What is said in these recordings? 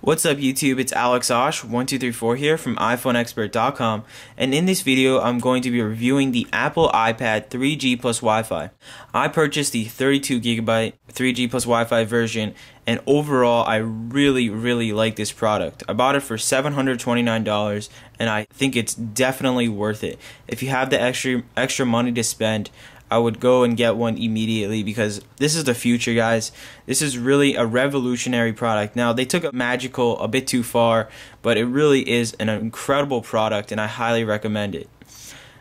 What's up YouTube, it's AlexOsh1234 here from iPhoneExpert.com, and in this video I'm going to be reviewing the Apple iPad 3G plus Wi-Fi. I purchased the 32GB 3G plus Wi-Fi version, and overall I really like this product. I bought it for $729 and I think it's definitely worth it. If you have the extra money to spend, I would go and get one immediately because this is the future, guys. This is really a revolutionary product. Now, they took it magical a bit too far, but it really is an incredible product and I highly recommend it.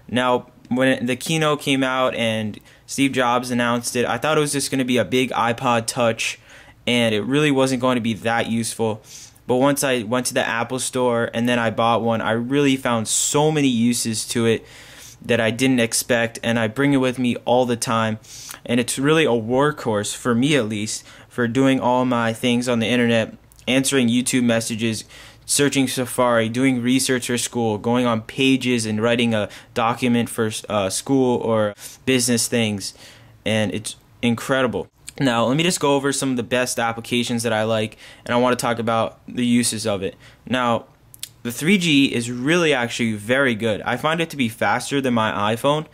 Now, when the keynote came out and Steve Jobs announced it, I thought it was just going to be a big iPod Touch and it really wasn't going to be that useful. But once I went to the Apple Store and then I bought one, I really found so many uses to it that I didn't expect, and I bring it with me all the time, and it's really a workhorse for me, at least, for doing all my things on the internet, answering YouTube messages, searching Safari, doing research for school, going on pages and writing a document for school or business things, and it's incredible. Now, let me just go over some of the best applications that I like, and I want to talk about the uses of it. Now, the 3G is really actually very good. I find it to be faster than my iPhone,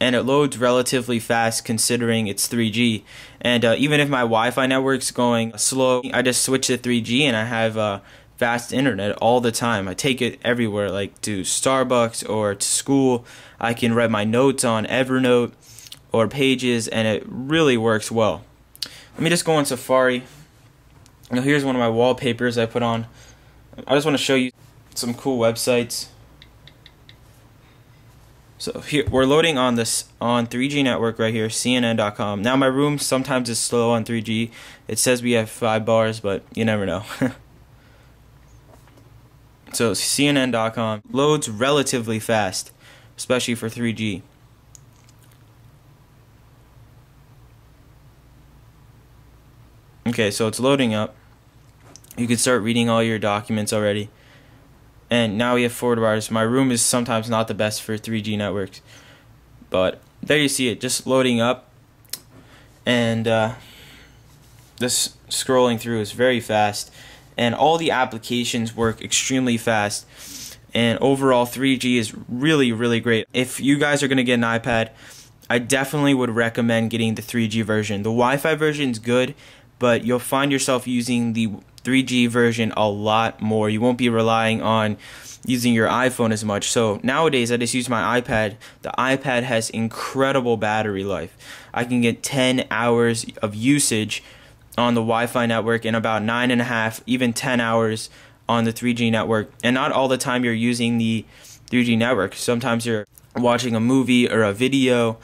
and it loads relatively fast considering it's 3G. And even if my Wi-Fi network's going slow, I just switch to 3G and I have fast internet all the time. I take it everywhere, like to Starbucks or to school. I can write my notes on Evernote or Pages, and it really works well. Let me just go on Safari. Now, here's one of my wallpapers I put on. I just want to show you some cool websites. So here we're loading on this on 3G network right here, CNN.com. Now my room sometimes is slow on 3G. It says we have 5 bars, but you never know. So CNN.com loads relatively fast, especially for 3G. Okay, so it's loading up. You can start reading all your documents already. And now we have 4 bars. My room is sometimes not the best for 3G networks. But there you see it, just loading up. And this scrolling through is very fast. And all the applications work extremely fast. And overall, 3G is really great. If you guys are going to get an iPad, I definitely would recommend getting the 3G version. The Wi-Fi version is good, but you'll find yourself using the 3G version a lot more. You won't be relying on using your iPhone as much. So nowadays I just use my iPad. The iPad has incredible battery life. I can get 10 hours of usage on the Wi-Fi network and about 9.5, even 10 hours on the 3G network. And not all the time you're using the 3G network. Sometimes you're watching a movie or a video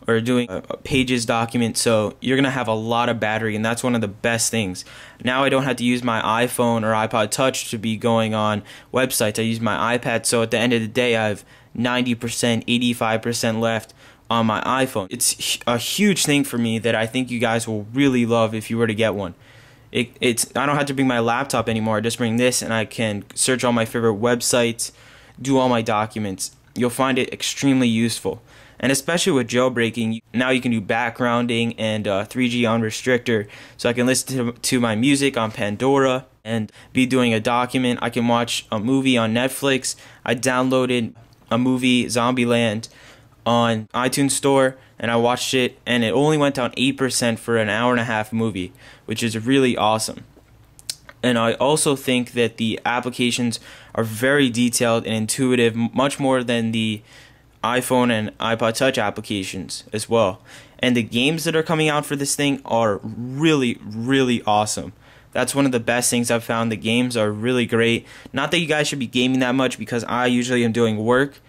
or doing a Pages document, so you're gonna have a lot of battery, and that's one of the best things. Now I don't have to use my iPhone or iPod Touch to be going on websites. I use my iPad, so at the end of the day I have 90%, 85% left on my iPhone. It's a huge thing for me that I think you guys will really love if you were to get one. I don't have to bring my laptop anymore. I just bring this and I can search all my favorite websites, do all my documents. You'll find it extremely useful. And especially with jailbreaking, now you can do backgrounding and 3G on restrictor. So I can listen to my music on Pandora and be doing a document. I can watch a movie on Netflix. I downloaded a movie, Zombieland, on iTunes Store, and I watched it, and it only went down 8% for an hour-and-a-half movie, which is really awesome. And I also think that the applications are very detailed and intuitive, much more than the iPhone and iPod Touch applications as well. And the games that are coming out for this thing are really awesome. That's one of the best things I've found. The games are really great. Not that you guys should be gaming that much because I usually am doing work,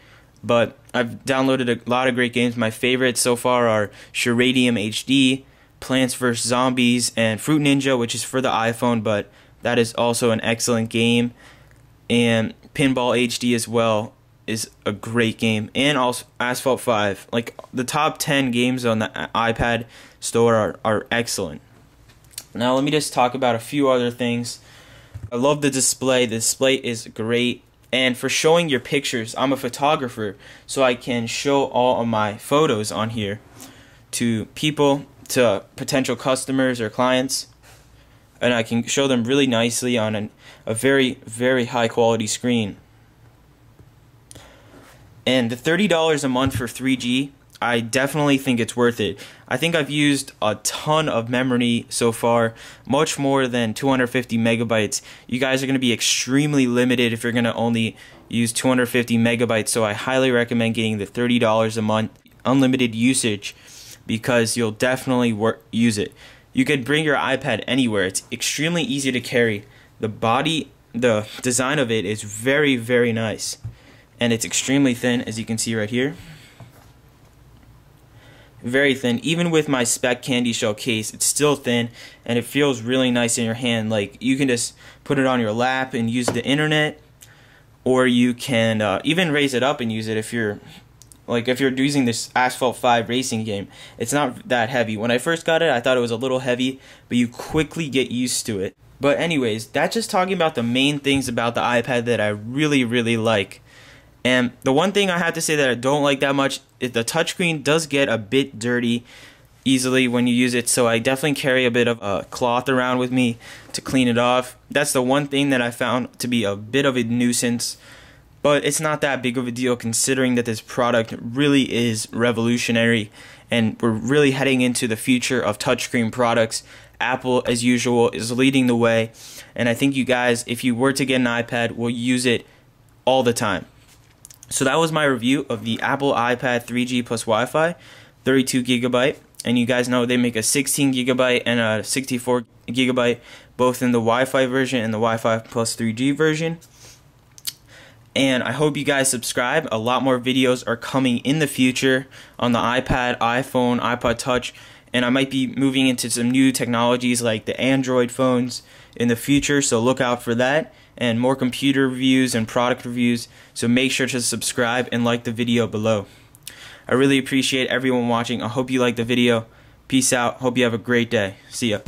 but I've downloaded a lot of great games. My favorites so far are Charadium HD, Plants vs. Zombies, and Fruit Ninja, which is for the iPhone, but that is also an excellent game. And Pinball HD as well is a great game, and also Asphalt 5. Like, the top 10 games on the iPad store are excellent. Now let me just talk about a few other things. I love the display. The display is great, and for showing your pictures, I'm a photographer, so I can show all of my photos on here to people, to potential customers or clients. and I can show them really nicely on a very, very high quality screen. And the $30 a month for 3G, I definitely think it's worth it. I think I've used a ton of memory so far, much more than 250 megabytes. You guys are going to be extremely limited if you're going to only use 250 megabytes, so I highly recommend getting the $30 a month unlimited usage, because you'll definitely use it. You could bring your iPad anywhere. It's extremely easy to carry. The design of it is very, very nice, and it's extremely thin, as you can see right here. Very thin. Even with my spec candy shell case, it's still thin, and it feels really nice in your hand. Like, you can just put it on your lap and use the internet, or you can even raise it up and use it if you're using this Asphalt 5 racing game. It's not that heavy. When I first got it, I thought it was a little heavy, but you quickly get used to it. But anyways, that's just talking about the main things about the iPad that I really, really like. And the one thing I have to say that I don't like that much is the touchscreen does get a bit dirty easily when you use it, so I definitely carry a bit of cloth around with me to clean it off. That's the one thing that I found to be a bit of a nuisance, but it's not that big of a deal considering that this product really is revolutionary, and we're really heading into the future of touchscreen products. Apple, as usual, is leading the way, and I think you guys, if you were to get an iPad, will use it all the time. So that was my review of the Apple iPad 3G plus Wi-Fi, 32 gigabyte, and you guys know they make a 16 gigabyte and a 64 gigabyte, both in the Wi-Fi version and the Wi-Fi plus 3G version. And I hope you guys subscribe. A lot more videos are coming in the future on the iPad, iPhone, iPod Touch, and I might be moving into some new technologies like the Android phones in the future, so look out for that, and more computer reviews and product reviews, so make sure to subscribe and like the video below. I really appreciate everyone watching. I hope you liked the video. Peace out. Hope you have a great day. See ya.